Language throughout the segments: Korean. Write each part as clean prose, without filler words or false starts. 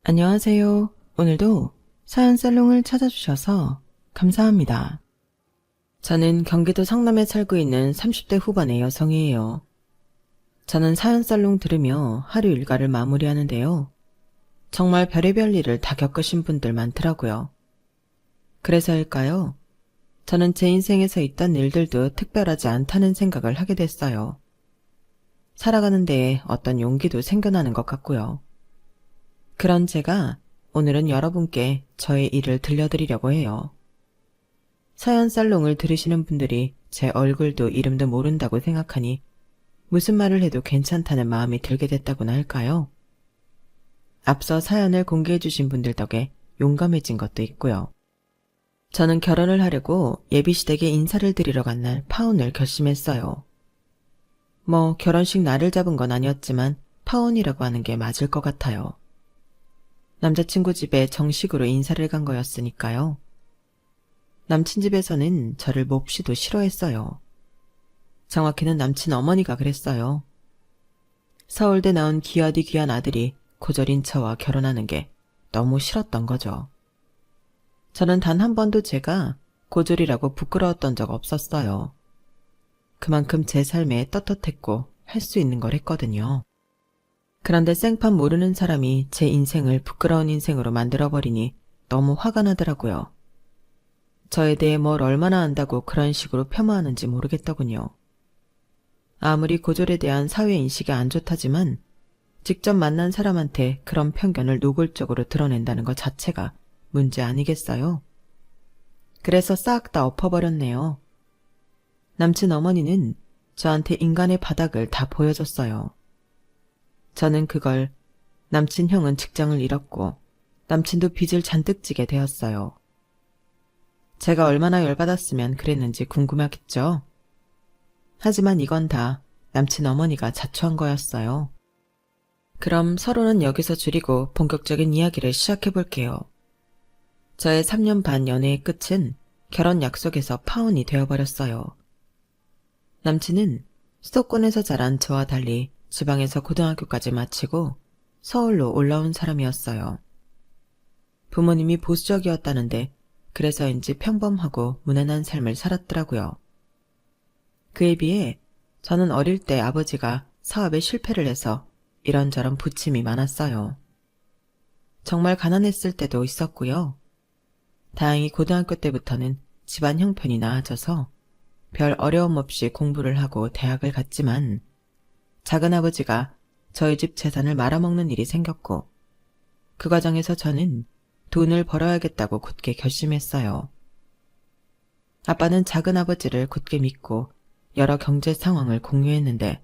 안녕하세요. 오늘도 사연 살롱을 찾아주셔서 감사합니다. 저는 경기도 성남에 살고 있는 30대 후반의 여성이에요. 저는 사연 살롱 들으며 하루 일과를 마무리하는데요. 정말 별의별 일을 다 겪으신 분들 많더라고요. 그래서일까요? 저는 제 인생에서 있던 일들도 특별하지 않다는 생각을 하게 됐어요. 살아가는 데에 어떤 용기도 생겨나는 것 같고요. 그런 제가 오늘은 여러분께 저의 일을 들려드리려고 해요. 사연 살롱을 들으시는 분들이 제 얼굴도 이름도 모른다고 생각하니 무슨 말을 해도 괜찮다는 마음이 들게 됐다고나 할까요? 앞서 사연을 공개해 주신 분들 덕에 용감해진 것도 있고요. 저는 결혼을 하려고 예비시댁에 인사를 드리러 간 날 파혼을 결심했어요. 결혼식 날을 잡은 건 아니었지만 파혼이라고 하는 게 맞을 것 같아요. 남자친구 집에 정식으로 인사를 간 거였으니까요. 남친 집에서는 저를 몹시도 싫어했어요. 정확히는 남친 어머니가 그랬어요. 서울대 나온 귀하디 귀한 아들이 고졸인 저와 결혼하는 게 너무 싫었던 거죠. 저는 단 한 번도 제가 고졸이라고 부끄러웠던 적 없었어요. 그만큼 제 삶에 떳떳했고 할 수 있는 걸 했거든요. 그런데 생판 모르는 사람이 제 인생을 부끄러운 인생으로 만들어버리니 너무 화가 나더라고요. 저에 대해 뭘 얼마나 안다고 그런 식으로 폄하하는지 모르겠더군요. 아무리 고졸에 대한 사회인식이 안 좋다지만 직접 만난 사람한테 그런 편견을 노골적으로 드러낸다는 것 자체가 문제 아니겠어요? 그래서 싹 다 엎어버렸네요. 남친 어머니는 저한테 인간의 바닥을 다 보여줬어요. 저는 그걸 남친 형은 직장을 잃었고 남친도 빚을 잔뜩 지게 되었어요. 제가 얼마나 열받았으면 그랬는지 궁금하겠죠? 하지만 이건 다 남친 어머니가 자초한 거였어요. 그럼 서로는 여기서 줄이고 본격적인 이야기를 시작해 볼게요. 저의 3년 반 연애의 끝은 결혼 약속에서 파혼이 되어버렸어요. 남친은 수도권에서 자란 저와 달리 지방에서 고등학교까지 마치고 서울로 올라온 사람이었어요. 부모님이 보수적이었다는데 그래서인지 평범하고 무난한 삶을 살았더라고요. 그에 비해 저는 어릴 때 아버지가 사업에 실패를 해서 이런저런 부침이 많았어요. 정말 가난했을 때도 있었고요. 다행히 고등학교 때부터는 집안 형편이 나아져서 별 어려움 없이 공부를 하고 대학을 갔지만 작은아버지가 저희 집 재산을 말아먹는 일이 생겼고 그 과정에서 저는 돈을 벌어야겠다고 굳게 결심했어요. 아빠는 작은아버지를 굳게 믿고 여러 경제 상황을 공유했는데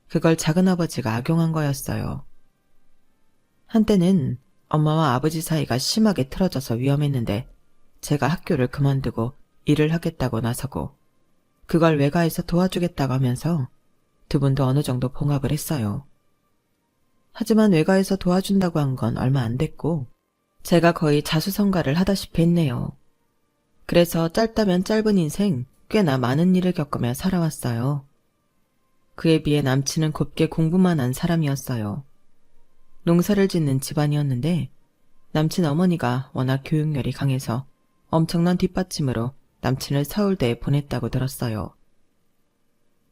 그걸 작은아버지가 악용한 거였어요. 한때는 엄마와 아버지 사이가 심하게 틀어져서 위험했는데 제가 학교를 그만두고 일을 하겠다고 나서고 그걸 외가에서 도와주겠다고 하면서 두 분도 어느 정도 봉합을 했어요. 하지만 외가에서 도와준다고 한 건 얼마 안 됐고 제가 거의 자수성가를 하다시피 했네요. 그래서 짧다면 짧은 인생 꽤나 많은 일을 겪으며 살아왔어요. 그에 비해 남친은 곱게 공부만 한 사람이었어요. 농사를 짓는 집안이었는데 남친 어머니가 워낙 교육열이 강해서 엄청난 뒷받침으로 남친을 서울대에 보냈다고 들었어요.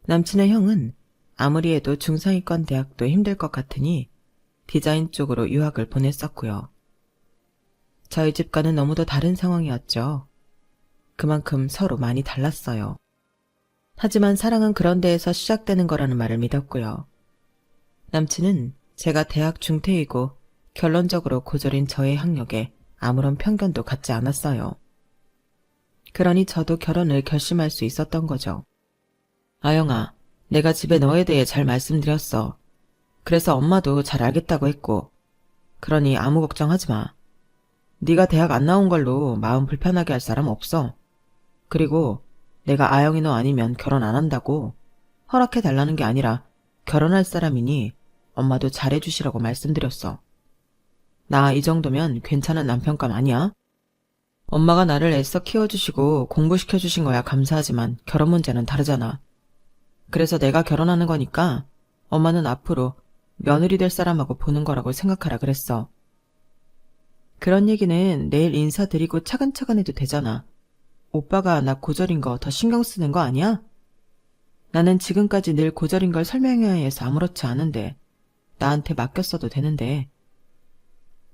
남친의 형은 아무리 해도 중상위권 대학도 힘들 것 같으니 디자인 쪽으로 유학을 보냈었고요. 저희 집과는 너무도 다른 상황이었죠. 그만큼 서로 많이 달랐어요. 하지만 사랑은 그런 데에서 시작되는 거라는 말을 믿었고요. 남친은 제가 대학 중퇴이고 결론적으로 고졸인 저의 학력에 아무런 편견도 갖지 않았어요. 그러니 저도 결혼을 결심할 수 있었던 거죠. 아영아, 내가 집에 너에 대해 잘 말씀드렸어. 그래서 엄마도 잘 알겠다고 했고, 그러니 아무 걱정하지 마. 네가 대학 안 나온 걸로 마음 불편하게 할 사람 없어. 그리고 내가 아영이 너 아니면 결혼 안 한다고 허락해달라는 게 아니라 결혼할 사람이니 엄마도 잘해주시라고 말씀드렸어. 나 이 정도면 괜찮은 남편감 아니야? 엄마가 나를 애써 키워주시고 공부시켜주신 거야 감사하지만 결혼 문제는 다르잖아. 그래서 내가 결혼하는 거니까 엄마는 앞으로 며느리 될 사람하고 보는 거라고 생각하라 그랬어. 그런 얘기는 내일 인사드리고 차근차근 해도 되잖아. 오빠가 나 고절인 거 더 신경 쓰는 거 아니야? 나는 지금까지 늘 고절인 걸 설명해야 해서 아무렇지 않은데 나한테 맡겼어도 되는데.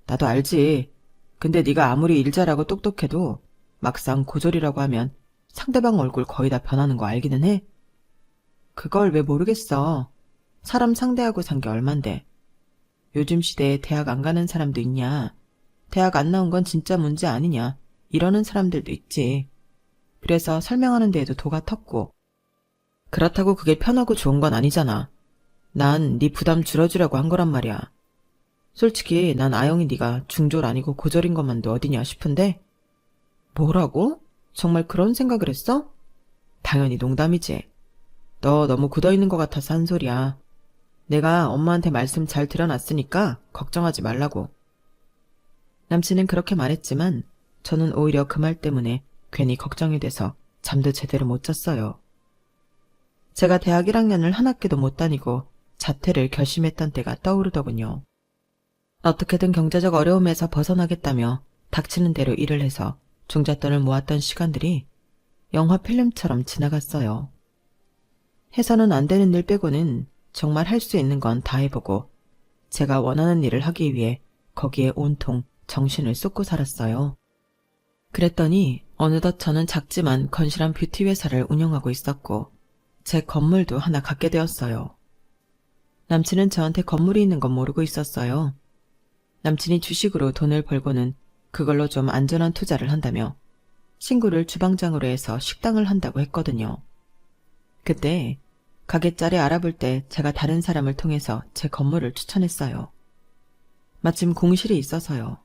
나도 알지. 근데 네가 아무리 일 잘하고 똑똑해도 막상 고졸이라고 하면 상대방 얼굴 거의 다 변하는 거 알기는 해. 그걸 왜 모르겠어. 사람 상대하고 산 게 얼만데. 요즘 시대에 대학 안 가는 사람도 있냐. 대학 안 나온 건 진짜 문제 아니냐. 이러는 사람들도 있지. 그래서 설명하는 데에도 도가 텄고. 그렇다고 그게 편하고 좋은 건 아니잖아. 난 네 부담 줄여주려고 한 거란 말이야. 솔직히 난 아영이 네가 중졸 아니고 고졸인 것만도 어디냐 싶은데. 뭐라고? 정말 그런 생각을 했어? 당연히 농담이지. 너 너무 굳어있는 것 같아서 한 소리야. 내가 엄마한테 말씀 잘 드려놨으니까 걱정하지 말라고. 남친은 그렇게 말했지만 저는 오히려 그 말 때문에 괜히 걱정이 돼서 잠도 제대로 못 잤어요. 제가 대학 1학년을 한 학기도 못 다니고 자퇴를 결심했던 때가 떠오르더군요. 어떻게든 경제적 어려움에서 벗어나겠다며 닥치는 대로 일을 해서 종잣돈을 모았던 시간들이 영화 필름처럼 지나갔어요. 해서는 안 되는 일 빼고는 정말 할 수 있는 건 다 해보고 제가 원하는 일을 하기 위해 거기에 온통 정신을 쏟고 살았어요. 그랬더니 어느덧 저는 작지만 건실한 뷰티 회사를 운영하고 있었고 제 건물도 하나 갖게 되었어요. 남친은 저한테 건물이 있는 건 모르고 있었어요. 남친이 주식으로 돈을 벌고는 그걸로 좀 안전한 투자를 한다며 친구를 주방장으로 해서 식당을 한다고 했거든요. 그때 가게 자리 알아볼 때 제가 다른 사람을 통해서 제 건물을 추천했어요. 마침 공실이 있어서요.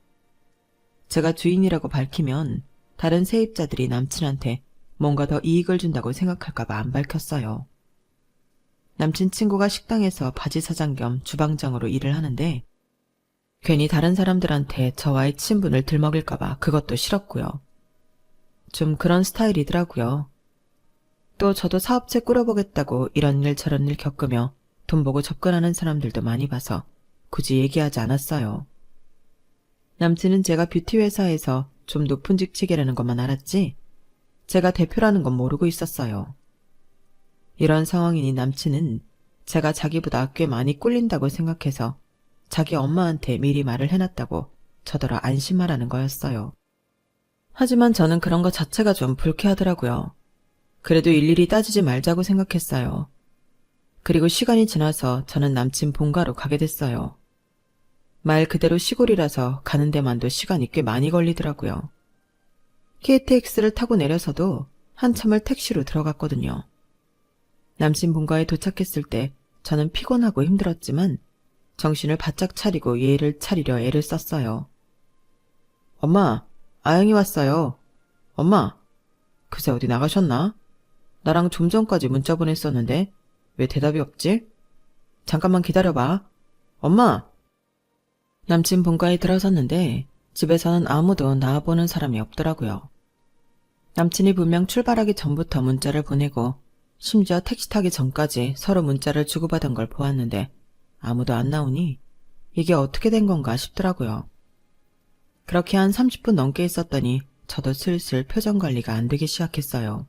제가 주인이라고 밝히면 다른 세입자들이 남친한테 뭔가 더 이익을 준다고 생각할까봐 안 밝혔어요. 남친 친구가 식당에서 바지 사장 겸 주방장으로 일을 하는데 괜히 다른 사람들한테 저와의 친분을 들먹일까봐 그것도 싫었고요. 좀 그런 스타일이더라고요. 또 저도 사업체 꾸려보겠다고 이런 일 저런 일 겪으며 돈 보고 접근하는 사람들도 많이 봐서 굳이 얘기하지 않았어요. 남친은 제가 뷰티 회사에서 좀 높은 직책이라는 것만 알았지 제가 대표라는 건 모르고 있었어요. 이런 상황이니 남친은 제가 자기보다 꽤 많이 꿀린다고 생각해서 자기 엄마한테 미리 말을 해놨다고 저더러 안심하라는 거였어요. 하지만 저는 그런 것 자체가 좀 불쾌하더라고요. 그래도 일일이 따지지 말자고 생각했어요. 그리고 시간이 지나서 저는 남친 본가로 가게 됐어요. 말 그대로 시골이라서 가는 데만도 시간이 꽤 많이 걸리더라고요. KTX를 타고 내려서도 한참을 택시로 들어갔거든요. 남친 본가에 도착했을 때 저는 피곤하고 힘들었지만 정신을 바짝 차리고 예의를 차리려 애를 썼어요. 엄마, 아영이 왔어요. 엄마, 그새 어디 나가셨나? 나랑 좀 전까지 문자 보냈었는데 왜 대답이 없지? 잠깐만 기다려봐. 엄마! 남친 본가에 들어섰는데 집에서는 아무도 나와보는 사람이 없더라고요. 남친이 분명 출발하기 전부터 문자를 보내고 심지어 택시 타기 전까지 서로 문자를 주고받은 걸 보았는데 아무도 안 나오니 이게 어떻게 된 건가 싶더라고요. 그렇게 한 30분 넘게 있었더니 저도 슬슬 표정 관리가 안 되기 시작했어요.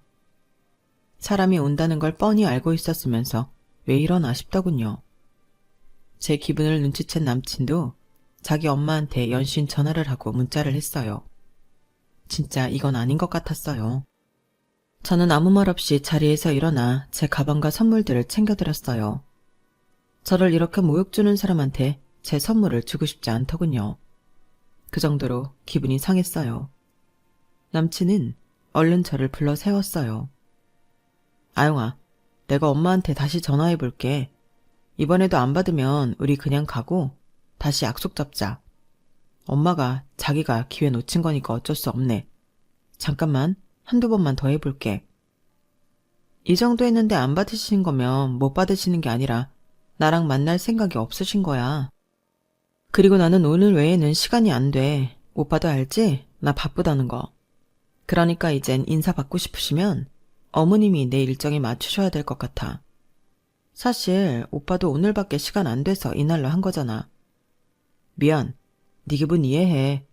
사람이 온다는 걸 뻔히 알고 있었으면서 왜 이러나 싶더군요. 제 기분을 눈치챈 남친도 자기 엄마한테 연신 전화를 하고 문자를 했어요. 진짜 이건 아닌 것 같았어요. 저는 아무 말 없이 자리에서 일어나 제 가방과 선물들을 챙겨드렸어요. 저를 이렇게 모욕 주는 사람한테 제 선물을 주고 싶지 않더군요. 그 정도로 기분이 상했어요. 남친은 얼른 저를 불러 세웠어요. 아영아, 내가 엄마한테 다시 전화해볼게. 이번에도 안 받으면 우리 그냥 가고 다시 약속 잡자. 엄마가 자기가 기회 놓친 거니까 어쩔 수 없네. 잠깐만 한두 번만 더 해볼게. 이 정도 했는데 안 받으시는 거면 못 받으시는 게 아니라 나랑 만날 생각이 없으신 거야. 그리고 나는 오늘 외에는 시간이 안 돼. 오빠도 알지? 나 바쁘다는 거. 그러니까 이젠 인사 받고 싶으시면 어머님이 내 일정에 맞추셔야 될 것 같아. 사실 오빠도 오늘밖에 시간 안 돼서 이날로 한 거잖아. 미안. 네 기분 이해해.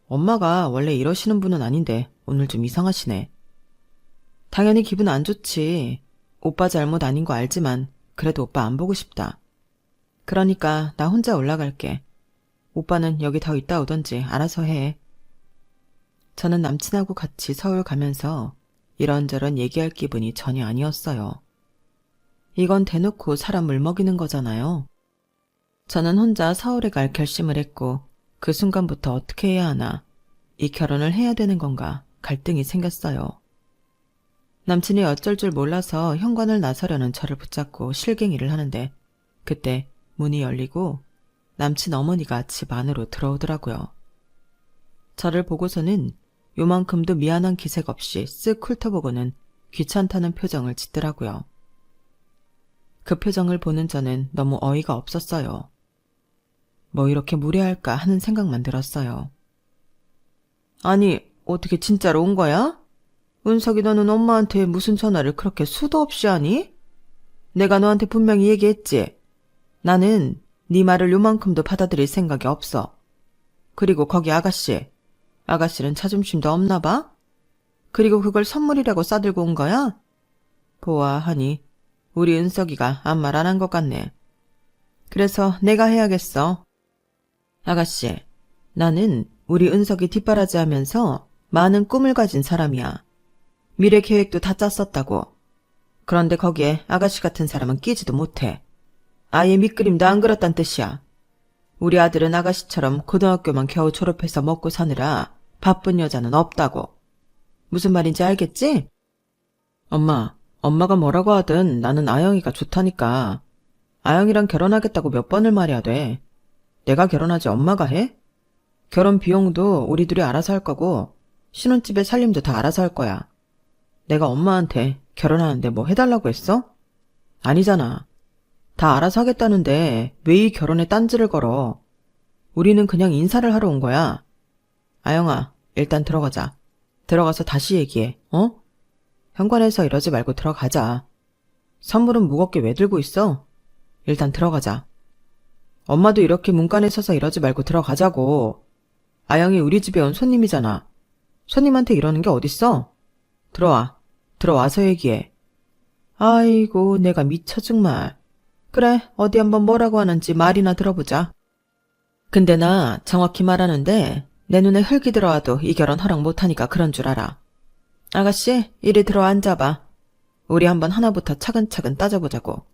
엄마가 원래 이러시는 분은 아닌데 오늘 좀 이상하시네. 당연히 기분 안 좋지. 오빠 잘못 아닌 거 알지만 그래도 오빠 안 보고 싶다. 그러니까 나 혼자 올라갈게. 오빠는 여기 더 있다 오던지 알아서 해. 저는 남친하고 같이 서울 가면서 이런저런 얘기할 기분이 전혀 아니었어요. 이건 대놓고 사람을 먹이는 거잖아요. 저는 혼자 서울에 갈 결심을 했고 그 순간부터 어떻게 해야 하나, 이 결혼을 해야 되는 건가 갈등이 생겼어요. 남친이 어쩔 줄 몰라서 현관을 나서려는 저를 붙잡고 실갱이를 하는데 그때 문이 열리고 남친 어머니가 집 안으로 들어오더라고요. 저를 보고서는 요만큼도 미안한 기색 없이 쓱 훑어보고는 귀찮다는 표정을 짓더라고요. 그 표정을 보는 저는 너무 어이가 없었어요. 뭐 이렇게 무례할까 하는 생각만 들었어요. 아니, 어떻게 진짜로 온 거야? 은석이 너는 엄마한테 무슨 전화를 그렇게 수도 없이 하니? 내가 너한테 분명히 얘기했지. 나는 네 말을 요만큼도 받아들일 생각이 없어. 그리고 거기 아가씨는 자존심도 없나 봐? 그리고 그걸 선물이라고 싸들고 온 거야? 보아하니 우리 은석이가 아무 말 안 한 것 같네. 그래서 내가 해야겠어. 아가씨, 나는 우리 은석이 뒷바라지하면서 많은 꿈을 가진 사람이야. 미래 계획도 다 짰었다고. 그런데 거기에 아가씨 같은 사람은 끼지도 못해. 아예 밑그림도 안 그렸단 뜻이야. 우리 아들은 아가씨처럼 고등학교만 겨우 졸업해서 먹고 사느라 바쁜 여자는 없다고. 무슨 말인지 알겠지? 엄마가 뭐라고 하든 나는 아영이가 좋다니까. 아영이랑 결혼하겠다고 몇 번을 말해야 돼. 내가 결혼하지 엄마가 해? 결혼 비용도 우리 둘이 알아서 할 거고 신혼집에 살림도 다 알아서 할 거야. 내가 엄마한테 결혼하는데 뭐 해달라고 했어? 아니잖아. 다 알아서 하겠다는데 왜 이 결혼에 딴지를 걸어. 우리는 그냥 인사를 하러 온 거야. 아영아, 일단 들어가자. 들어가서 다시 얘기해, 어? 현관에서 이러지 말고 들어가자. 선물은 무겁게 왜 들고 있어? 일단 들어가자. 엄마도 이렇게 문간에 서서 이러지 말고 들어가자고. 아영이 우리 집에 온 손님이잖아. 손님한테 이러는 게 어딨어? 들어와서 얘기해. 아이고, 내가 미쳐 정말. 그래, 어디 한번 뭐라고 하는지 말이나 들어보자. 근데 나 정확히 말하는데 내 눈에 흙이 들어와도 이 결혼 허락 못하니까 그런 줄 알아. 아가씨, 이리 들어 앉아봐. 우리 한번 하나부터 차근차근 따져보자고.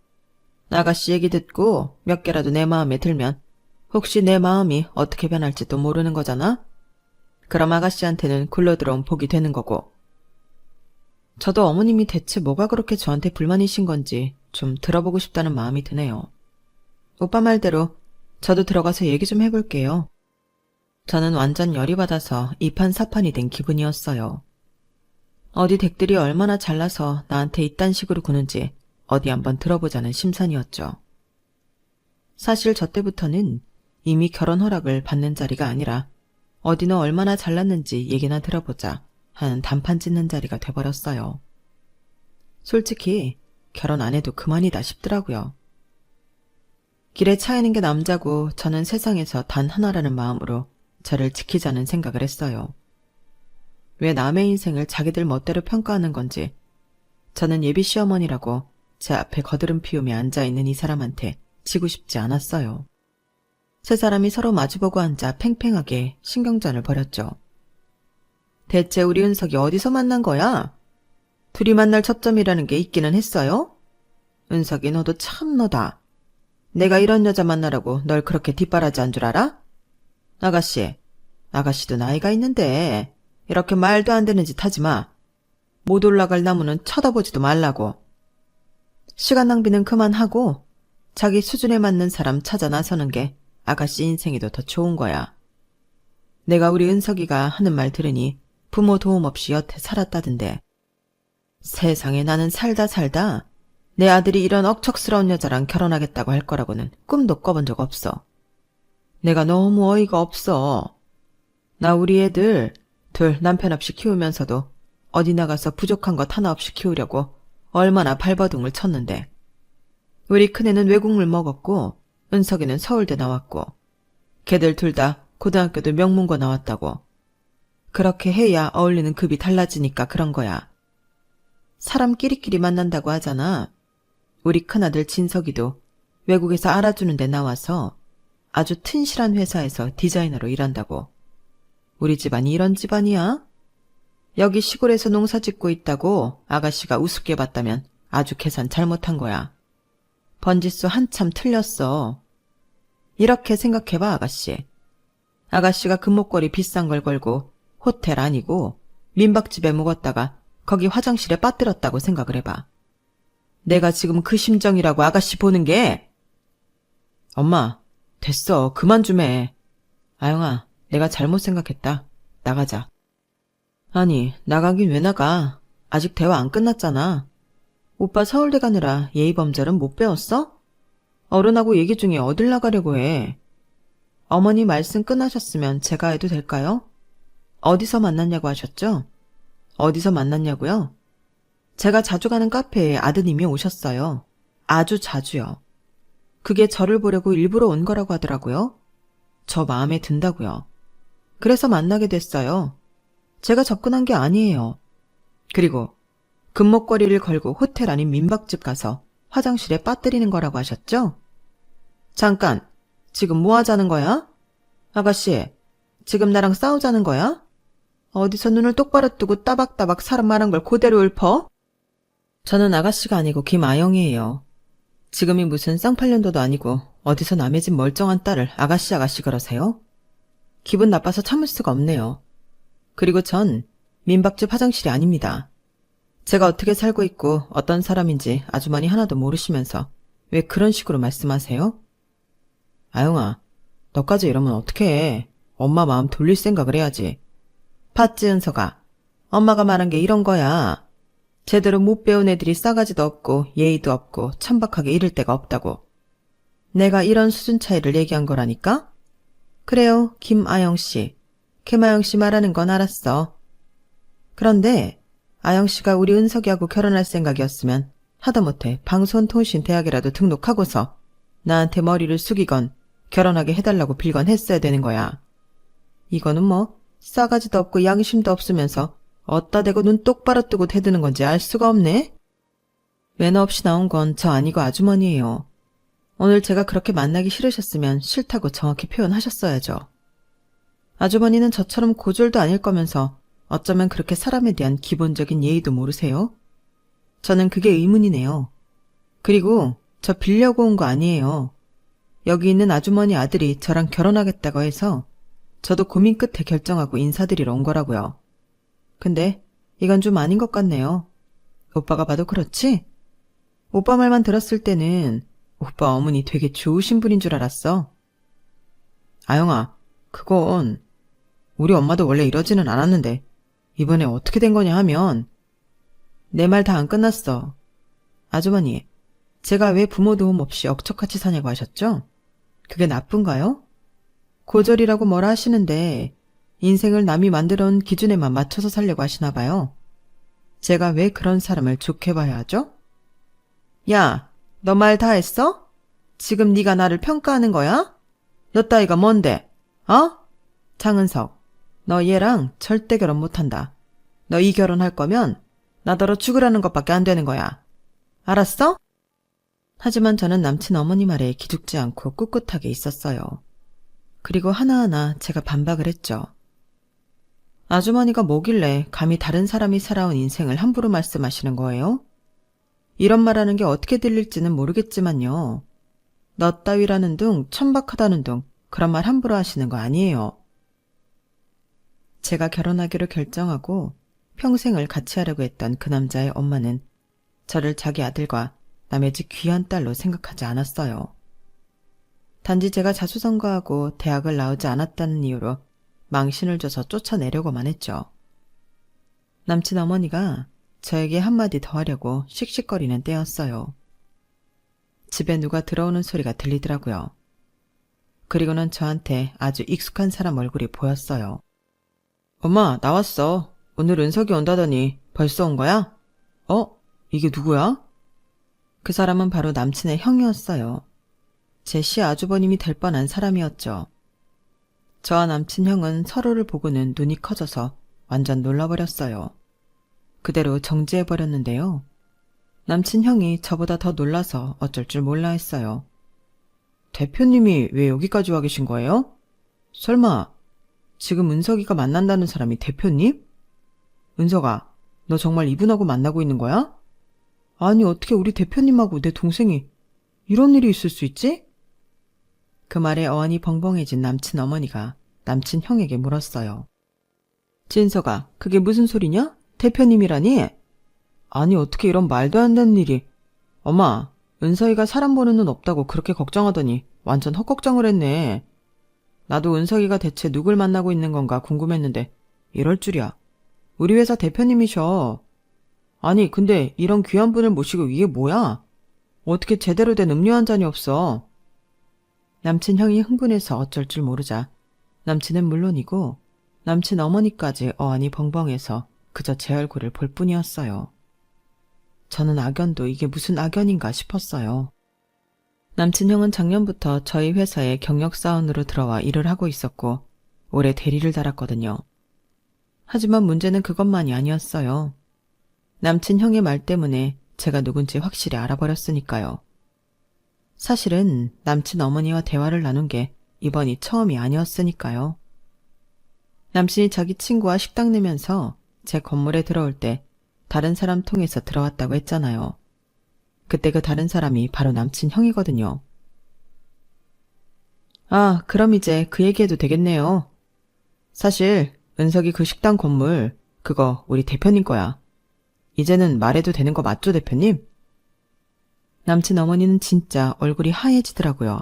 아가씨 얘기 듣고 몇 개라도 내 마음에 들면 혹시 내 마음이 어떻게 변할지도 모르는 거잖아? 그럼 아가씨한테는 굴러들어온 복이 되는 거고. 저도 어머님이 대체 뭐가 그렇게 저한테 불만이신 건지 좀 들어보고 싶다는 마음이 드네요. 오빠 말대로 저도 들어가서 얘기 좀 해볼게요. 저는 완전 열이 받아서 이판사판이 된 기분이었어요. 어디 댁들이 얼마나 잘나서 나한테 이딴 식으로 구는지 어디 한번 들어보자는 심산이었죠. 사실 저 때부터는 이미 결혼 허락을 받는 자리가 아니라 어디 너 얼마나 잘났는지 얘기나 들어보자 하는 단판 짓는 자리가 돼버렸어요. 솔직히 결혼 안 해도 그만이다 싶더라고요. 길에 차이는 게 남자고 저는 세상에서 단 하나라는 마음으로 저를 지키자는 생각을 했어요. 왜 남의 인생을 자기들 멋대로 평가하는 건지 저는 예비 시어머니라고 제 앞에 거드름 피우며 앉아있는 이 사람한테 지고 싶지 않았어요. 세 사람이 서로 마주보고 앉아 팽팽하게 신경전을 벌였죠. 대체 우리 은석이 어디서 만난 거야? 둘이 만날 접점이라는 게 있기는 했어요? 은석이 너도 참 너다. 내가 이런 여자 만나라고 널 그렇게 뒷바라지한 줄 알아? 아가씨도 나이가 있는데 이렇게 말도 안 되는 짓 하지 마. 못 올라갈 나무는 쳐다보지도 말라고. 시간 낭비는 그만하고 자기 수준에 맞는 사람 찾아 나서는 게 아가씨 인생에도 더 좋은 거야. 내가 우리 은석이가 하는 말 들으니 부모 도움 없이 여태 살았다던데. 세상에 나는 살다 내 아들이 이런 억척스러운 여자랑 결혼하겠다고 할 거라고는 꿈도 꿔본 적 없어. 내가 너무 어이가 없어. 나 우리 애들 둘 남편 없이 키우면서도 어디 나가서 부족한 것 하나 없이 키우려고 얼마나 발버둥을 쳤는데. 우리 큰애는 외국물 먹었고 은석이는 서울대 나왔고 걔들 둘 다 고등학교도 명문고 나왔다고. 그렇게 해야 어울리는 급이 달라지니까 그런 거야. 사람끼리끼리 만난다고 하잖아. 우리 큰아들 진석이도 외국에서 알아주는 데 나와서 아주 튼실한 회사에서 디자이너로 일한다고. 우리 집안이 이런 집안이야? 여기 시골에서 농사 짓고 있다고 아가씨가 우습게 봤다면 아주 계산 잘못한 거야. 번지수 한참 틀렸어. 이렇게 생각해봐, 아가씨. 아가씨가 금목걸이 비싼 걸 걸고 호텔 아니고 민박집에 묵었다가 거기 화장실에 빠뜨렸다고 생각을 해봐. 내가 지금 그 심정이라고 아가씨 보는 게. 엄마, 됐어. 그만 좀 해. 아영아, 내가 잘못 생각했다. 나가자. 아니, 나가긴 왜 나가? 아직 대화 안 끝났잖아. 오빠 서울대 가느라 예의범절은 못 배웠어? 어른하고 얘기 중에 어딜 나가려고 해. 어머니 말씀 끝나셨으면 제가 해도 될까요? 어디서 만났냐고 하셨죠? 어디서 만났냐고요? 제가 자주 가는 카페에 아드님이 오셨어요. 아주 자주요. 그게 저를 보려고 일부러 온 거라고 하더라고요. 저 마음에 든다고요. 그래서 만나게 됐어요. 제가 접근한 게 아니에요. 그리고 금목걸이를 걸고 호텔 아닌 민박집 가서 화장실에 빠뜨리는 거라고 하셨죠? 잠깐, 지금 뭐 하자는 거야? 아가씨, 지금 나랑 싸우자는 거야? 어디서 눈을 똑바로 뜨고 따박따박 사람 말한 걸 그대로 읊어? 저는 아가씨가 아니고 김아영이에요. 지금이 무슨 쌍팔년도도 아니고 어디서 남의 집 멀쩡한 딸을 아가씨 그러세요? 기분 나빠서 참을 수가 없네요. 그리고 전 민박집 화장실이 아닙니다. 제가 어떻게 살고 있고 어떤 사람인지 아주머니 하나도 모르시면서 왜 그런 식으로 말씀하세요? 아영아, 너까지 이러면 어떡해. 엄마 마음 돌릴 생각을 해야지. 팥지 은서가, 엄마가 말한 게 이런 거야. 제대로 못 배운 애들이 싸가지도 없고 예의도 없고 천박하게 이를 데가 없다고. 내가 이런 수준 차이를 얘기한 거라니까? 그래요, 김아영씨. 김아영씨 말하는 건 알았어. 그런데 아영씨가 우리 은석이하고 결혼할 생각이었으면 하다못해 방송통신대학이라도 등록하고서 나한테 머리를 숙이건 결혼하게 해달라고 빌건 했어야 되는 거야. 이거는 뭐 싸가지도 없고 양심도 없으면서 어따 대고 눈 똑바로 뜨고 대드는 건지 알 수가 없네. 매너 없이 나온 건 저 아니고 아주머니예요. 오늘 제가 그렇게 만나기 싫으셨으면 싫다고 정확히 표현하셨어야죠. 아주머니는 저처럼 고졸도 아닐 거면서 어쩌면 그렇게 사람에 대한 기본적인 예의도 모르세요? 저는 그게 의문이네요. 그리고 저 빌려고 온 거 아니에요. 여기 있는 아주머니 아들이 저랑 결혼하겠다고 해서 저도 고민 끝에 결정하고 인사드리러 온 거라고요. 근데 이건 좀 아닌 것 같네요. 오빠가 봐도 그렇지? 오빠 말만 들었을 때는 오빠 어머니 되게 좋으신 분인 줄 알았어. 아영아, 그건 우리 엄마도 원래 이러지는 않았는데 이번에 어떻게 된 거냐 하면 내 말 다 안 끝났어. 아주머니, 제가 왜 부모 도움 없이 억척같이 사냐고 하셨죠? 그게 나쁜가요? 고졸이라고 뭐라 하시는데 인생을 남이 만들어온 기준에만 맞춰서 살려고 하시나 봐요. 제가 왜 그런 사람을 좋게 봐야 하죠? 야, 너 말 다 했어? 지금 네가 나를 평가하는 거야? 너 따위가 뭔데? 어? 장은석, 너 얘랑 절대 결혼 못한다. 너 이 결혼할 거면 나더러 죽으라는 것밖에 안 되는 거야. 알았어? 하지만 저는 남친 어머니 말에 기죽지 않고 꿋꿋하게 있었어요. 그리고 하나하나 제가 반박을 했죠. 아주머니가 뭐길래 감히 다른 사람이 살아온 인생을 함부로 말씀하시는 거예요? 이런 말하는 게 어떻게 들릴지는 모르겠지만요. 너 따위라는 둥, 천박하다는 둥, 그런 말 함부로 하시는 거 아니에요. 제가 결혼하기로 결정하고 평생을 같이 하려고 했던 그 남자의 엄마는 저를 자기 아들과 남의 집 귀한 딸로 생각하지 않았어요. 단지 제가 자수성가하고 대학을 나오지 않았다는 이유로 망신을 줘서 쫓아내려고만 했죠. 남친 어머니가 저에게 한마디 더 하려고 씩씩거리는 때였어요. 집에 누가 들어오는 소리가 들리더라고요. 그리고는 저한테 아주 익숙한 사람 얼굴이 보였어요. 엄마, 나왔어. 오늘 은석이 온다더니 벌써 온 거야? 이게 누구야? 그 사람은 바로 남친의 형이었어요. 제 시아주버님이 될 뻔한 사람이었죠. 저와 남친 형은 서로를 보고는 눈이 커져서 완전 놀라버렸어요. 그대로 정지해버렸는데요. 남친 형이 저보다 더 놀라서 어쩔 줄 몰라 했어요. 대표님이 왜 여기까지 와 계신 거예요? 설마 지금 은석이가 만난다는 사람이 대표님? 은석아, 너 정말 이분하고 만나고 있는 거야? 아니 어떻게 우리 대표님하고 내 동생이 이런 일이 있을 수 있지? 그 말에 어안이 벙벙해진 남친 어머니가 남친 형에게 물었어요. 진석아, 그게 무슨 소리냐? 대표님이라니? 아니 어떻게 이런 말도 안 되는 일이. 엄마, 은석이가 사람 보는 눈 없다고 그렇게 걱정하더니 완전 헛걱정을 했네. 나도 은석이가 대체 누굴 만나고 있는 건가 궁금했는데 이럴 줄이야. 우리 회사 대표님이셔. 아니 근데 이런 귀한 분을 모시고 이게 뭐야? 어떻게 제대로 된 음료 한 잔이 없어. 남친 형이 흥분해서 어쩔 줄 모르자 남친은 물론이고 남친 어머니까지 어안이 벙벙해서 그저 제 얼굴을 볼 뿐이었어요. 저는 악연도 이게 무슨 악연인가 싶었어요. 남친 형은 작년부터 저희 회사에 경력사원으로 들어와 일을 하고 있었고 올해 대리를 달았거든요. 하지만 문제는 그것만이 아니었어요. 남친 형의 말 때문에 제가 누군지 확실히 알아버렸으니까요. 사실은 남친 어머니와 대화를 나눈 게 이번이 처음이 아니었으니까요. 남친이 자기 친구와 식당 내면서 제 건물에 들어올 때 다른 사람 통해서 들어왔다고 했잖아요. 그때 그 다른 사람이 바로 남친 형이거든요. 아, 그럼 이제 그 얘기해도 되겠네요. 사실 은석이 그 식당 건물 그거 우리 대표님 거야. 이제는 말해도 되는 거 맞죠, 대표님? 남친 어머니는 진짜 얼굴이 하얘지더라고요.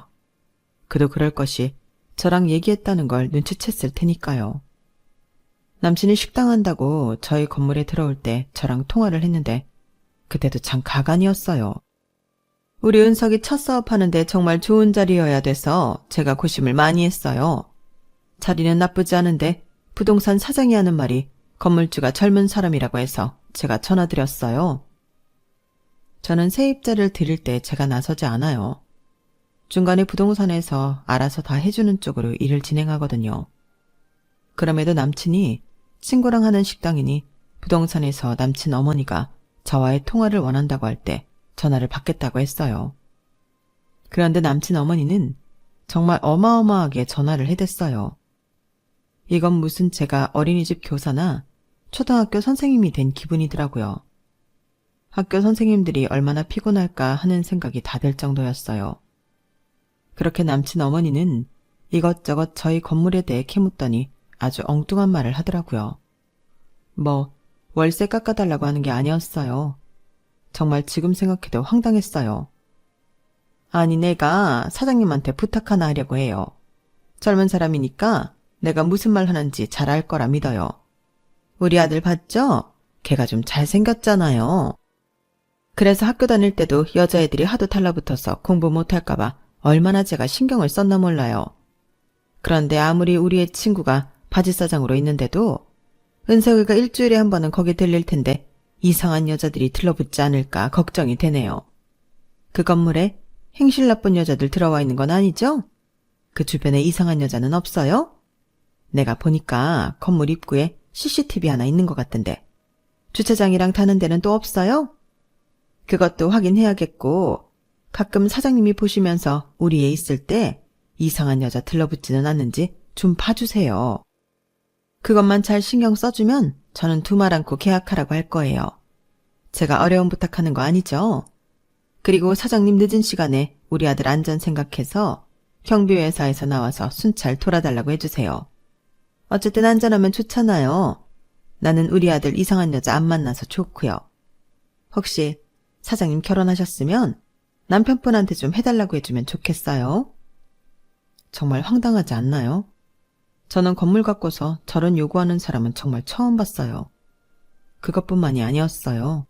그도 그럴 것이 저랑 얘기했다는 걸 눈치챘을 테니까요. 남친이 식당 한다고 저희 건물에 들어올 때 저랑 통화를 했는데 그때도 참 가관이었어요. 우리 은석이 첫 사업하는데 정말 좋은 자리여야 돼서 제가 고심을 많이 했어요. 자리는 나쁘지 않은데 부동산 사장이 하는 말이 건물주가 젊은 사람이라고 해서 제가 전화드렸어요. 저는 세입자를 드릴 때 제가 나서지 않아요. 중간에 부동산에서 알아서 다 해주는 쪽으로 일을 진행하거든요. 그럼에도 남친이 친구랑 하는 식당이니 부동산에서 남친 어머니가 저와의 통화를 원한다고 할 때 전화를 받겠다고 했어요. 그런데 남친 어머니는 정말 어마어마하게 전화를 해댔어요. 이건 무슨 제가 어린이집 교사나 초등학교 선생님이 된 기분이더라고요. 학교 선생님들이 얼마나 피곤할까 하는 생각이 다 들 정도였어요. 그렇게 남친 어머니는 이것저것 저희 건물에 대해 캐묻더니 아주 엉뚱한 말을 하더라고요. 뭐 월세 깎아달라고 하는 게 아니었어요. 정말 지금 생각해도 황당했어요. 아니 내가 사장님한테 부탁 하나 하려고 해요. 젊은 사람이니까 내가 무슨 말 하는지 잘 알 거라 믿어요. 우리 아들 봤죠? 걔가 좀 잘생겼잖아요. 그래서 학교 다닐 때도 여자애들이 하도 달라붙어서 공부 못할까 봐 얼마나 제가 신경을 썼나 몰라요. 그런데 아무리 우리의 친구가 바지사장으로 있는데도 은석이가 일주일에 한 번은 거기 들릴 텐데 이상한 여자들이 들러붙지 않을까 걱정이 되네요. 그 건물에 행실 나쁜 여자들 들어와 있는 건 아니죠? 그 주변에 이상한 여자는 없어요? 내가 보니까 건물 입구에 CCTV 하나 있는 것 같던데 주차장이랑 타는 데는 또 없어요? 그것도 확인해야겠고 가끔 사장님이 보시면서 우리 애 있을 때 이상한 여자 들러붙지는 않는지 좀 봐주세요. 그것만 잘 신경 써주면 저는 두말 않고 계약하라고 할 거예요. 제가 어려운 부탁하는 거 아니죠? 그리고 사장님 늦은 시간에 우리 아들 안전 생각해서 경비회사에서 나와서 순찰 돌아달라고 해주세요. 어쨌든 안전하면 좋잖아요. 나는 우리 아들 이상한 여자 안 만나서 좋고요. 혹시 사장님 결혼하셨으면 남편분한테 좀 해달라고 해주면 좋겠어요. 정말 황당하지 않나요? 저는 건물 갖고서 저런 요구하는 사람은 정말 처음 봤어요. 그것뿐만이 아니었어요.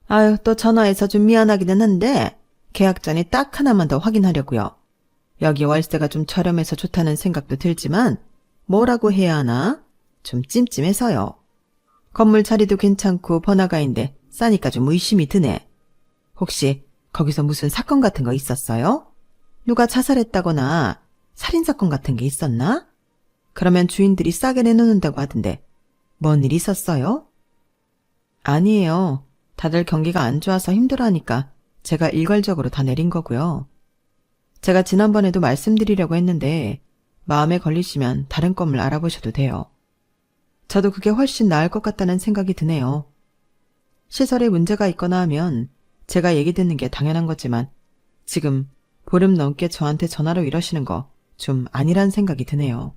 아유, 또 전화해서 좀 미안하기는 한데 계약 전에 딱 하나만 더 확인하려고요. 여기 월세가 좀 저렴해서 좋다는 생각도 들지만 뭐라고 해야 하나? 좀 찜찜해서요. 건물 자리도 괜찮고 번화가인데 싸니까 좀 의심이 드네. 혹시 거기서 무슨 사건 같은 거 있었어요? 누가 자살했다거나 살인사건 같은 게 있었나? 그러면 주인들이 싸게 내놓는다고 하던데 뭔 일 있었어요? 아니에요. 다들 경기가 안 좋아서 힘들어하니까 제가 일괄적으로 다 내린 거고요. 제가 지난번에도 말씀드리려고 했는데 마음에 걸리시면 다른 건물 알아보셔도 돼요. 저도 그게 훨씬 나을 것 같다는 생각이 드네요. 시설에 문제가 있거나 하면 제가 얘기 듣는 게 당연한 거지만 지금 보름 넘게 저한테 전화로 이러시는 거 좀 아니란 생각이 드네요.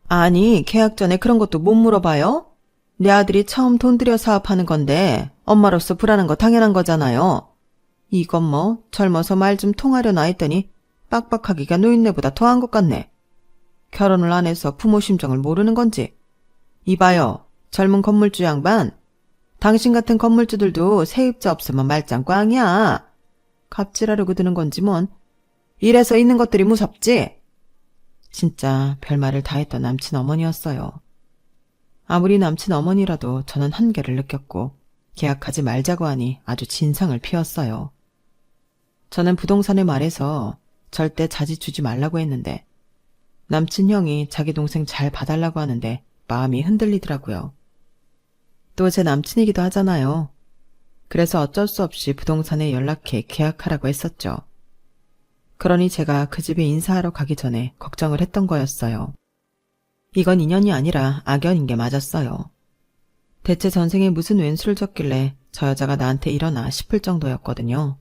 아니, 계약 전에 그런 것도 못 물어봐요? 내 아들이 처음 돈 들여 사업하는 건데 엄마로서 불안한 거 당연한 거잖아요. 이건 뭐 젊어서 말 좀 통하려나 했더니 빡빡하기가 노인네보다 더한 것 같네. 결혼을 안 해서 부모 심정을 모르는 건지. 이봐요, 젊은 건물주 양반. 당신 같은 건물주들도 세입자 없으면 말짱 꽝이야. 갑질하려고 드는 건지 뭔. 이래서 있는 것들이 무섭지? 진짜 별말을 다 했던 남친 어머니였어요. 아무리 남친 어머니라도 저는 한계를 느꼈고 계약하지 말자고 하니 아주 진상을 피웠어요. 저는 부동산에 말해서 절대 자지 주지 말라고 했는데 남친 형이 자기 동생 잘 봐달라고 하는데 마음이 흔들리더라고요. 또 제 남친이기도 하잖아요. 그래서 어쩔 수 없이 부동산에 연락해 계약하라고 했었죠. 그러니 제가 그 집에 인사하러 가기 전에 걱정을 했던 거였어요. 이건 인연이 아니라 악연인 게 맞았어요. 대체 전생에 무슨 왼수를 졌길래 저 여자가 나한테 이러나 싶을 정도였거든요.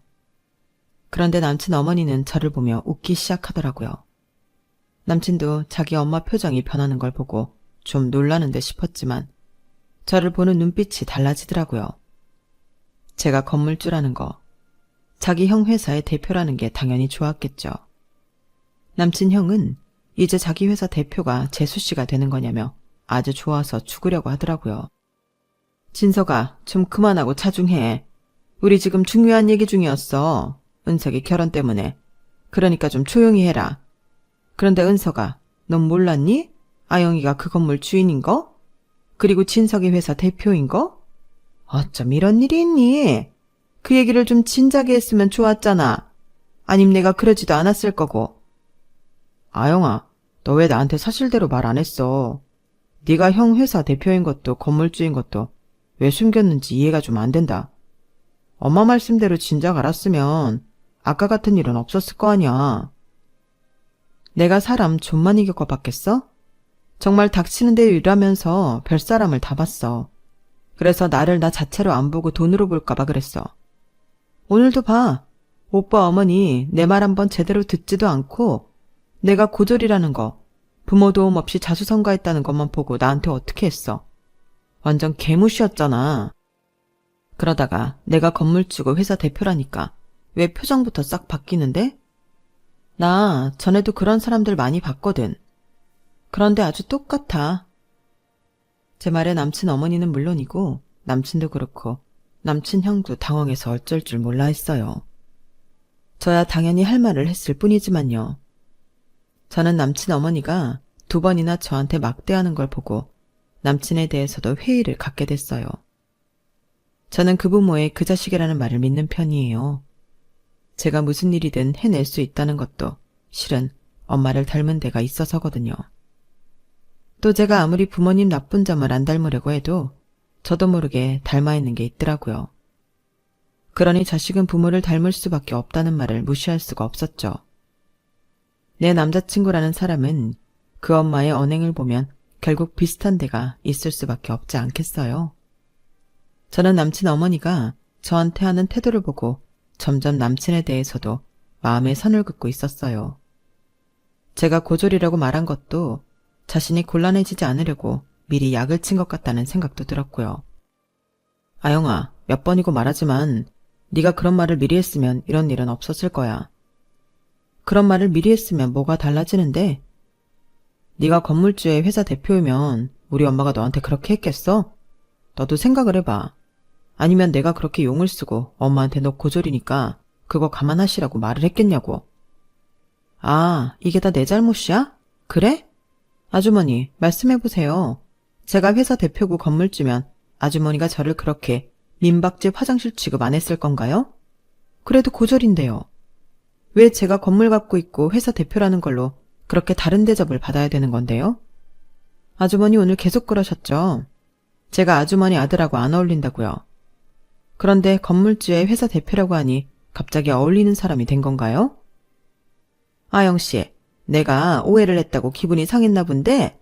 그런데 남친 어머니는 저를 보며 웃기 시작하더라고요. 남친도 자기 엄마 표정이 변하는 걸 보고 좀 놀라는 듯 싶었지만 저를 보는 눈빛이 달라지더라고요. 제가 건물주라는 거, 자기 형 회사의 대표라는 게 당연히 좋았겠죠. 남친 형은 이제 자기 회사 대표가 재수 씨가 되는 거냐며 아주 좋아서 죽으려고 하더라고요. 진서가 좀 그만하고 차중해. 우리 지금 중요한 얘기 중이었어. 은석이 결혼 때문에. 그러니까 좀 조용히 해라. 그런데 은석아, 넌 몰랐니? 아영이가 그 건물 주인인 거? 그리고 진석이 회사 대표인 거? 어쩜 이런 일이 있니? 그 얘기를 좀 진작에 했으면 좋았잖아. 아님 내가 그러지도 않았을 거고. 아영아, 너 왜 나한테 사실대로 말 안 했어? 네가 형 회사 대표인 것도 건물주인 것도 왜 숨겼는지 이해가 좀 안 된다. 엄마 말씀대로 진작 알았으면 아까 같은 일은 없었을 거 아니야. 내가 사람 좀 많이 겪어봤겠어? 정말 닥치는 데 일하면서 별사람을 다 봤어. 그래서 나를 나 자체로 안 보고 돈으로 볼까봐 그랬어. 오늘도 봐. 오빠 어머니 내 말 한번 제대로 듣지도 않고 내가 고졸이라는 거, 부모 도움 없이 자수성가했다는 것만 보고 나한테 어떻게 했어. 완전 개무시였잖아. 그러다가 내가 건물주고 회사 대표라니까 왜 표정부터 싹 바뀌는데? 나 전에도 그런 사람들 많이 봤거든. 그런데 아주 똑같아. 제 말에 남친 어머니는 물론이고 남친도 그렇고 남친 형도 당황해서 어쩔 줄 몰라 했어요. 저야 당연히 할 말을 했을 뿐이지만요. 저는 남친 어머니가 2번이나 저한테 막대하는 걸 보고 남친에 대해서도 회의를 갖게 됐어요. 저는 그 부모의 그 자식이라는 말을 믿는 편이에요. 제가 무슨 일이든 해낼 수 있다는 것도 실은 엄마를 닮은 데가 있어서거든요. 또 제가 아무리 부모님 나쁜 점을 안 닮으려고 해도 저도 모르게 닮아 있는 게 있더라고요. 그러니 자식은 부모를 닮을 수밖에 없다는 말을 무시할 수가 없었죠. 내 남자친구라는 사람은 그 엄마의 언행을 보면 결국 비슷한 데가 있을 수밖에 없지 않겠어요. 저는 남친 어머니가 저한테 하는 태도를 보고 점점 남친에 대해서도 마음에 선을 긋고 있었어요. 제가 고졸이라고 말한 것도 자신이 곤란해지지 않으려고 미리 약을 친 것 같다는 생각도 들었고요. 아영아, 몇 번이고 말하지만 네가 그런 말을 미리 했으면 이런 일은 없었을 거야. 그런 말을 미리 했으면 뭐가 달라지는데? 네가 건물주의 회사 대표이면 우리 엄마가 너한테 그렇게 했겠어? 너도 생각을 해봐. 아니면 내가 그렇게 용을 쓰고 엄마한테 너 고졸이니까 그거 감안하시라고 말을 했겠냐고. 아, 이게 다 내 잘못이야? 그래? 아주머니, 말씀해보세요. 제가 회사 대표고 건물주면 아주머니가 저를 그렇게 민박집 화장실 취급 안 했을 건가요? 그래도 고졸인데요. 왜 제가 건물 갖고 있고 회사 대표라는 걸로 그렇게 다른 대접을 받아야 되는 건데요? 아주머니 오늘 계속 그러셨죠? 제가 아주머니 아들하고 안 어울린다고요. 그런데 건물주의 회사 대표라고 하니 갑자기 어울리는 사람이 된 건가요? 아영씨, 내가 오해를 했다고 기분이 상했나 본데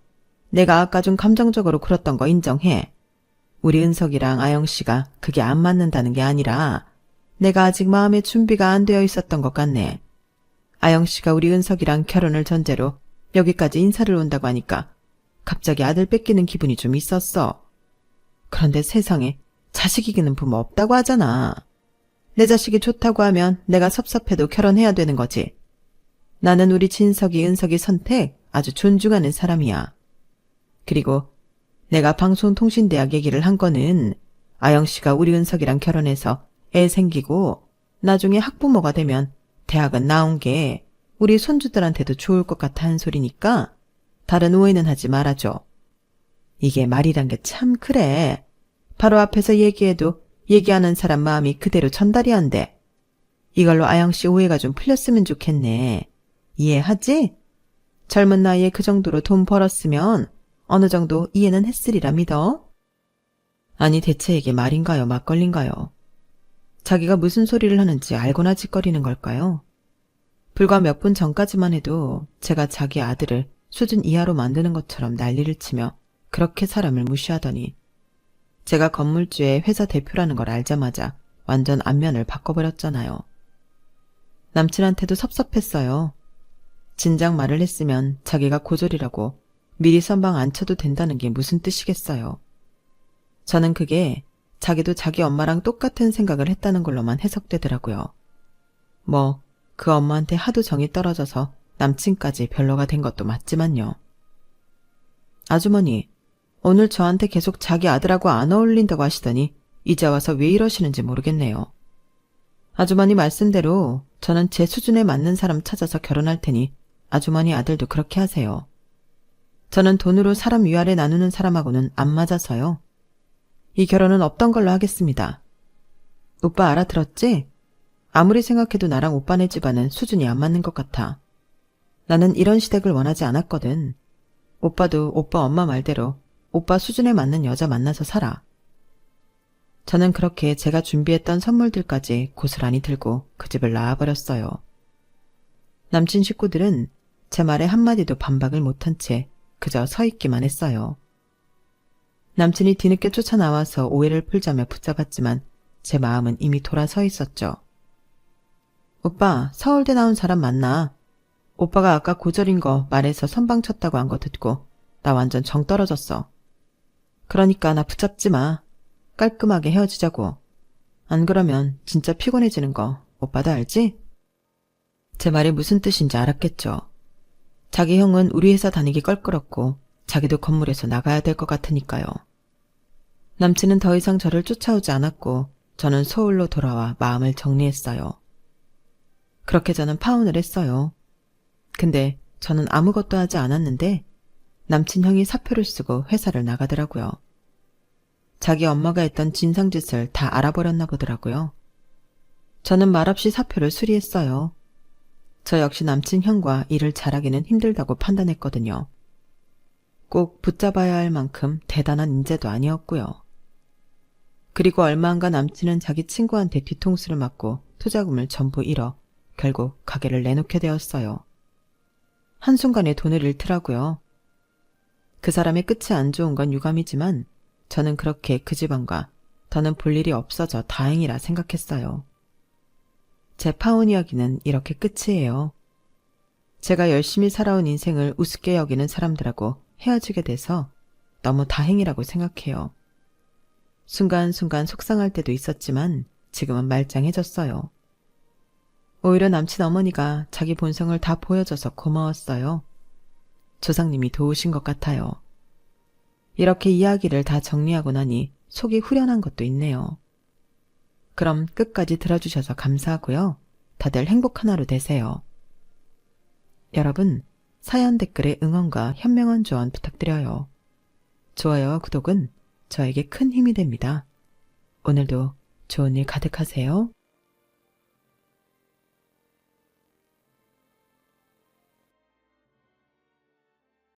내가 아까 좀 감정적으로 굴었던 거 인정해. 우리 은석이랑 아영씨가 그게 안 맞는다는 게 아니라 내가 아직 마음의 준비가 안 되어 있었던 것 같네. 아영씨가 우리 은석이랑 결혼을 전제로 여기까지 인사를 온다고 하니까 갑자기 아들 뺏기는 기분이 좀 있었어. 그런데 세상에 자식 이기는 부모 없다고 하잖아. 내 자식이 좋다고 하면 내가 섭섭해도 결혼해야 되는 거지. 나는 우리 진석이, 은석이 선택 아주 존중하는 사람이야. 그리고 내가 방송통신대학 얘기를 한 거는 아영씨가 우리 은석이랑 결혼해서 애 생기고 나중에 학부모가 되면 대학은 나온 게 우리 손주들한테도 좋을 것 같아 한 소리니까 다른 오해는 하지 말아줘. 이게 말이란 게 참 그래. 바로 앞에서 얘기해도 얘기하는 사람 마음이 그대로 전달이 안 돼. 이걸로 아영씨 오해가 좀 풀렸으면 좋겠네. 이해하지? 젊은 나이에 그 정도로 돈 벌었으면 어느 정도 이해는 했으리라 믿어. 아니 대체 이게 말인가요, 막걸리인가요? 자기가 무슨 소리를 하는지 알고나 짓거리는 걸까요? 불과 몇 분 전까지만 해도 제가 자기 아들을 수준 이하로 만드는 것처럼 난리를 치며 그렇게 사람을 무시하더니 제가 건물주의 회사 대표라는 걸 알자마자 완전 안면을 바꿔버렸잖아요. 남친한테도 섭섭했어요. 진작 말을 했으면 자기가 고졸이라고 미리 선방 안 쳐도 된다는 게 무슨 뜻이겠어요. 저는 그게 자기도 자기 엄마랑 똑같은 생각을 했다는 걸로만 해석되더라고요. 뭐 그 엄마한테 하도 정이 떨어져서 남친까지 별로가 된 것도 맞지만요. 아주머니, 오늘 저한테 계속 자기 아들하고 안 어울린다고 하시더니 이제 와서 왜 이러시는지 모르겠네요. 아주머니 말씀대로 저는 제 수준에 맞는 사람 찾아서 결혼할 테니 아주머니 아들도 그렇게 하세요. 저는 돈으로 사람 위아래 나누는 사람하고는 안 맞아서요. 이 결혼은 없던 걸로 하겠습니다. 오빠 알아들었지? 아무리 생각해도 나랑 오빠네 집안은 수준이 안 맞는 것 같아. 나는 이런 시댁을 원하지 않았거든. 오빠도 오빠 엄마 말대로 오빠 수준에 맞는 여자 만나서 살아. 저는 그렇게 제가 준비했던 선물들까지 고스란히 들고 그 집을 나와버렸어요. 남친 식구들은 제 말에 한마디도 반박을 못한 채 그저 서 있기만 했어요. 남친이 뒤늦게 쫓아나와서 오해를 풀자며 붙잡았지만 제 마음은 이미 돌아서 있었죠. 오빠, 서울대 나온 사람 맞나? 오빠가 아까 고졸인 거 말해서 선방 쳤다고 한 거 듣고 나 완전 정 떨어졌어. 그러니까 나 붙잡지 마. 깔끔하게 헤어지자고. 안 그러면 진짜 피곤해지는 거 오빠도 알지? 제 말이 무슨 뜻인지 알았겠죠. 자기 형은 우리 회사 다니기 껄끄럽고 자기도 건물에서 나가야 될 것 같으니까요. 남친은 더 이상 저를 쫓아오지 않았고 저는 서울로 돌아와 마음을 정리했어요. 그렇게 저는 파혼을 했어요. 근데 저는 아무것도 하지 않았는데 남친 형이 사표를 쓰고 회사를 나가더라고요. 자기 엄마가 했던 진상짓을 다 알아버렸나 보더라고요. 저는 말없이 사표를 수리했어요. 저 역시 남친 형과 일을 잘하기는 힘들다고 판단했거든요. 꼭 붙잡아야 할 만큼 대단한 인재도 아니었고요. 그리고 얼마 안가 남친은 자기 친구한테 뒤통수를 맞고 투자금을 전부 잃어 결국 가게를 내놓게 되었어요. 한순간에 돈을 잃더라고요. 그 사람의 끝이 안 좋은 건 유감이지만 저는 그렇게 그 집안과 더는 볼 일이 없어져 다행이라 생각했어요. 제 파혼 이야기는 이렇게 끝이에요. 제가 열심히 살아온 인생을 우습게 여기는 사람들하고 헤어지게 돼서 너무 다행이라고 생각해요. 순간순간 속상할 때도 있었지만 지금은 말짱해졌어요. 오히려 남친 어머니가 자기 본성을 다 보여줘서 고마웠어요. 조상님이 도우신 것 같아요. 이렇게 이야기를 다 정리하고 나니 속이 후련한 것도 있네요. 그럼 끝까지 들어주셔서 감사하고요. 다들 행복한 하루 되세요. 여러분, 사연 댓글에 응원과 현명한 조언 부탁드려요. 좋아요와 구독은 저에게 큰 힘이 됩니다. 오늘도 좋은 일 가득하세요.